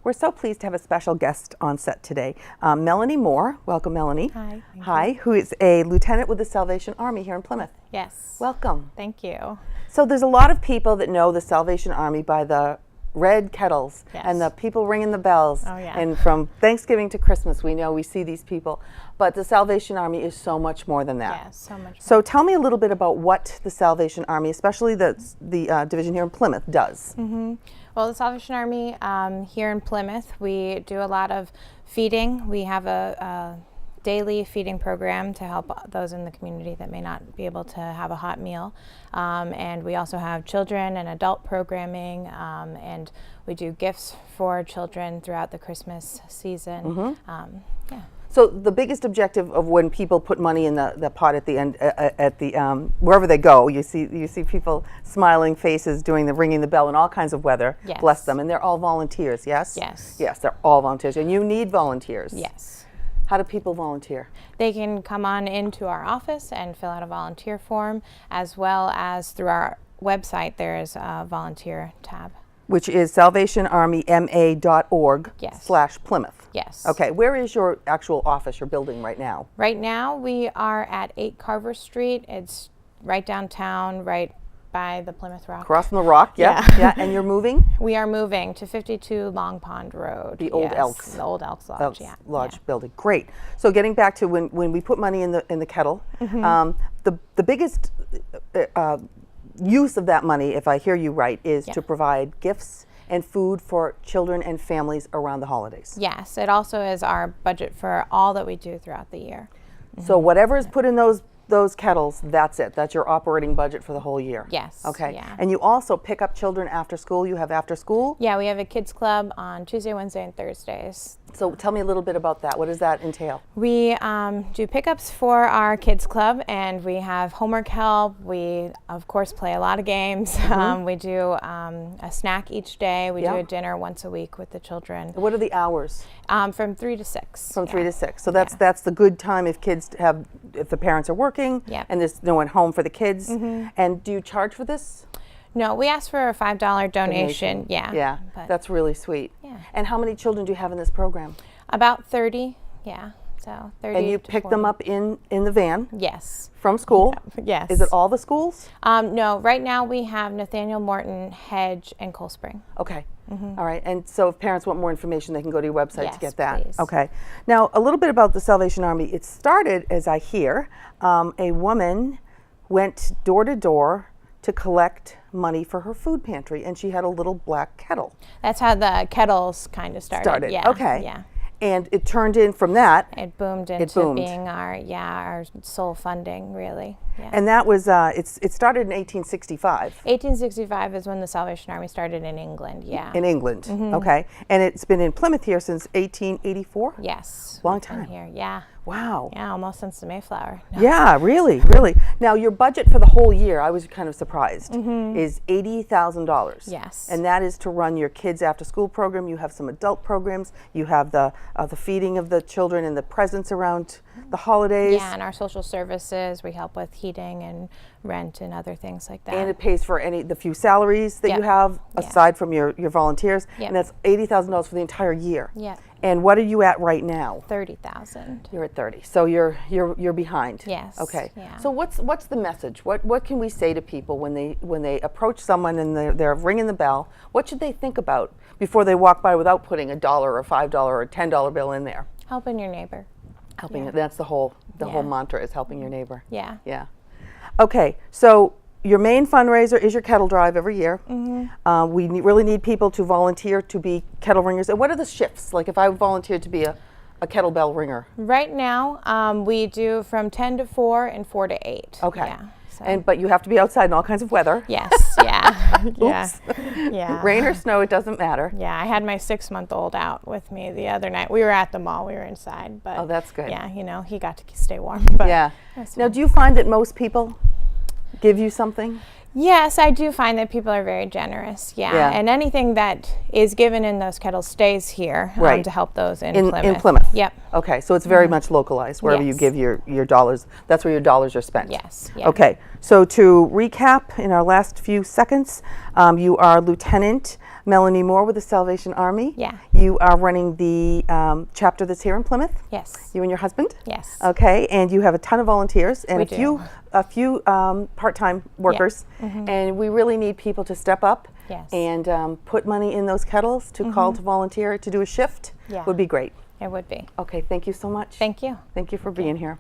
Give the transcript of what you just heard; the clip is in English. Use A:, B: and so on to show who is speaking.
A: We're so pleased to have a special guest on set today, Melanie Moore. Welcome, Melanie.
B: Hi.
A: Hi, who is a lieutenant with the Salvation Army here in Plymouth.
B: Yes.
A: Welcome.
B: Thank you.
A: So there's a lot of people that know the Salvation Army by the red kettles and the people ringing the bells.
B: Oh, yeah.
A: And from Thanksgiving to Christmas, we see these people. But the Salvation Army is so much more than that.
B: Yes, so much more.
A: So tell me a little bit about what the Salvation Army, especially the division here in Plymouth, does.
B: Mm-hmm. Well, the Salvation Army here in Plymouth, we do a lot of feeding. We have a daily feeding program to help those in the community that may not be able to have a hot meal. And we also have children and adult programming, and we do gifts for children throughout the Christmas season.
A: Mm-hmm.
B: Yeah.
A: So the biggest objective of when people put money in the pot at the end, at the wherever they go, you see people smiling faces doing the ringing the bell in all kinds of weather.
B: Yes.
A: Bless them, and they're all volunteers. Yes.
B: Yes.
A: Yes, they're all volunteers, and you need volunteers.
B: Yes.
A: How do people volunteer?
B: They can come on into our office and fill out a volunteer form, as well as through our website there is a volunteer tab.
A: Which is salvationarmyma.org/Plymouth.
B: Yes.
A: Okay, where is your actual office, your building right now?
B: Right now we are at 8 Carver Street. It's right downtown, right by the Plymouth Rock.
A: Across from the Rock, yeah. Yeah, and you're moving?
B: We are moving to 52 Long Pond Road.
A: The old Elks.
B: The old Elks Lodge,
A: Lodge building. Great. So getting back to when we put money in the kettle, the biggest use of that money, if I hear you right, is to provide gifts and food for children and families around the holidays.
B: Yes, it also is our budget for all that we do throughout the year.
A: So whatever is put in those kettles, that's it. That's your operating budget for the whole year.
B: Yes.
A: Okay.
B: Yeah.
A: And you also pick up children after school. You have after school?
B: Yeah, we have a kids club on Tuesday, Wednesday, and Thursdays.
A: So tell me a little bit about that. What does that entail?
B: We do pickups for our kids club, and we have homework help. We, of course, play a lot of games. We do a snack each day. We do a dinner once a week with the children.
A: What are the hours?
B: From 3 to 6.
A: From 3 to 6. So that's the good time if the parents are working and there's no one home for the kids. And do you charge for this?
B: No, we ask for a $5 donation.
A: Yeah, that's really sweet.
B: Yeah.
A: And how many children do you have in this program?
B: About 30, so 30.
A: And you pick them up in the van?
B: Yes.
A: From school?
B: Yes.
A: Is it all the schools?
B: No, right now we have Nathaniel, Morton, Hedge, and Cold Spring.
A: Okay. All right. And so if parents want more information, they can go to your website to get that.
B: Please.
A: Okay. Now, a little bit about the Salvation Army. It started, as I hear, a woman went door to door to collect money for her food pantry, and she had a little black kettle.
B: That's how the kettles kind of started. Yeah.
A: Okay.
B: Yeah.
A: And it turned in from that.
B: It boomed into being our sole funding, really. Yeah.
A: And that was it started in 1865.
B: 1865 is when the Salvation Army started in England. Yeah.
A: In England. Okay. And it's been in Plymouth here since 1884.
B: Yes.
A: Long time.
B: Here. Yeah.
A: Wow.
B: Yeah, almost since the Mayflower. No.
A: Yeah, really, really. Now, your budget for the whole year, I was kind of surprised, is $80,000.
B: Yes.
A: And that is to run your kids' after-school program. You have some adult programs. You have the feeding of the children and the presents around the holidays.
B: Yeah, and our social services. We help with heating and rent and other things like that.
A: And it pays for the few salaries that you have aside from your volunteers. And that's $80,000 for the entire year.
B: Yeah.
A: And what are you at right now?
B: 30,000.
A: You're at 30. So you're behind.
B: Yes.
A: Okay.
B: Yeah.
A: So what's the message? What can we say to people when they approach someone and they're ringing the bell? What should they think about before they walk by without putting $1 or $5 or $10 bill in there?
B: Helping your neighbor.
A: Helping. That's the whole mantra is helping your neighbor.
B: Yeah.
A: Yeah. Okay. So your main fundraiser is your kettle drive every year. We really need people to volunteer to be kettle ringers. And what are the shifts? Like if I volunteered to be a kettlebell ringer?
B: Right now, we do from 10 to 4 and 4 to 8.
A: Okay.
B: Yeah, so.
A: But you have to be outside in all kinds of weather.
B: Yes. Yeah.
A: Oops.
B: Yeah.
A: Rain or snow, it doesn't matter.
B: Yeah, I had my 6-month-old out with me the other night. We were at the mall. We were inside, but
A: that's good.
B: Yeah, he got to stay warm. But
A: yeah. Now, do you find that most people give you something?
B: Yes, I do find that people are very generous. Yeah. And anything that is given in those kettles stays here to help those in Plymouth.
A: In Plymouth.
B: Yep.
A: Okay, so it's very much localized. Wherever you give your dollars, that's where your dollars are spent.
B: Yes. Yeah.
A: Okay, so to recap in our last few seconds, you are Lieutenant Melanie Moore with the Salvation Army.
B: Yeah.
A: You are running the chapter that's here in Plymouth.
B: Yes.
A: You and your husband.
B: Yes.
A: Okay, and you have a ton of volunteers and
B: We
A: a few part-time workers, and we really need people to step up.
B: Yes.
A: And put money in those kettles to call to volunteer to do a shift.
B: Yeah.
A: Would be great.
B: It would be.
A: Okay, thank you so much.
B: Thank you.
A: Thank you for being here.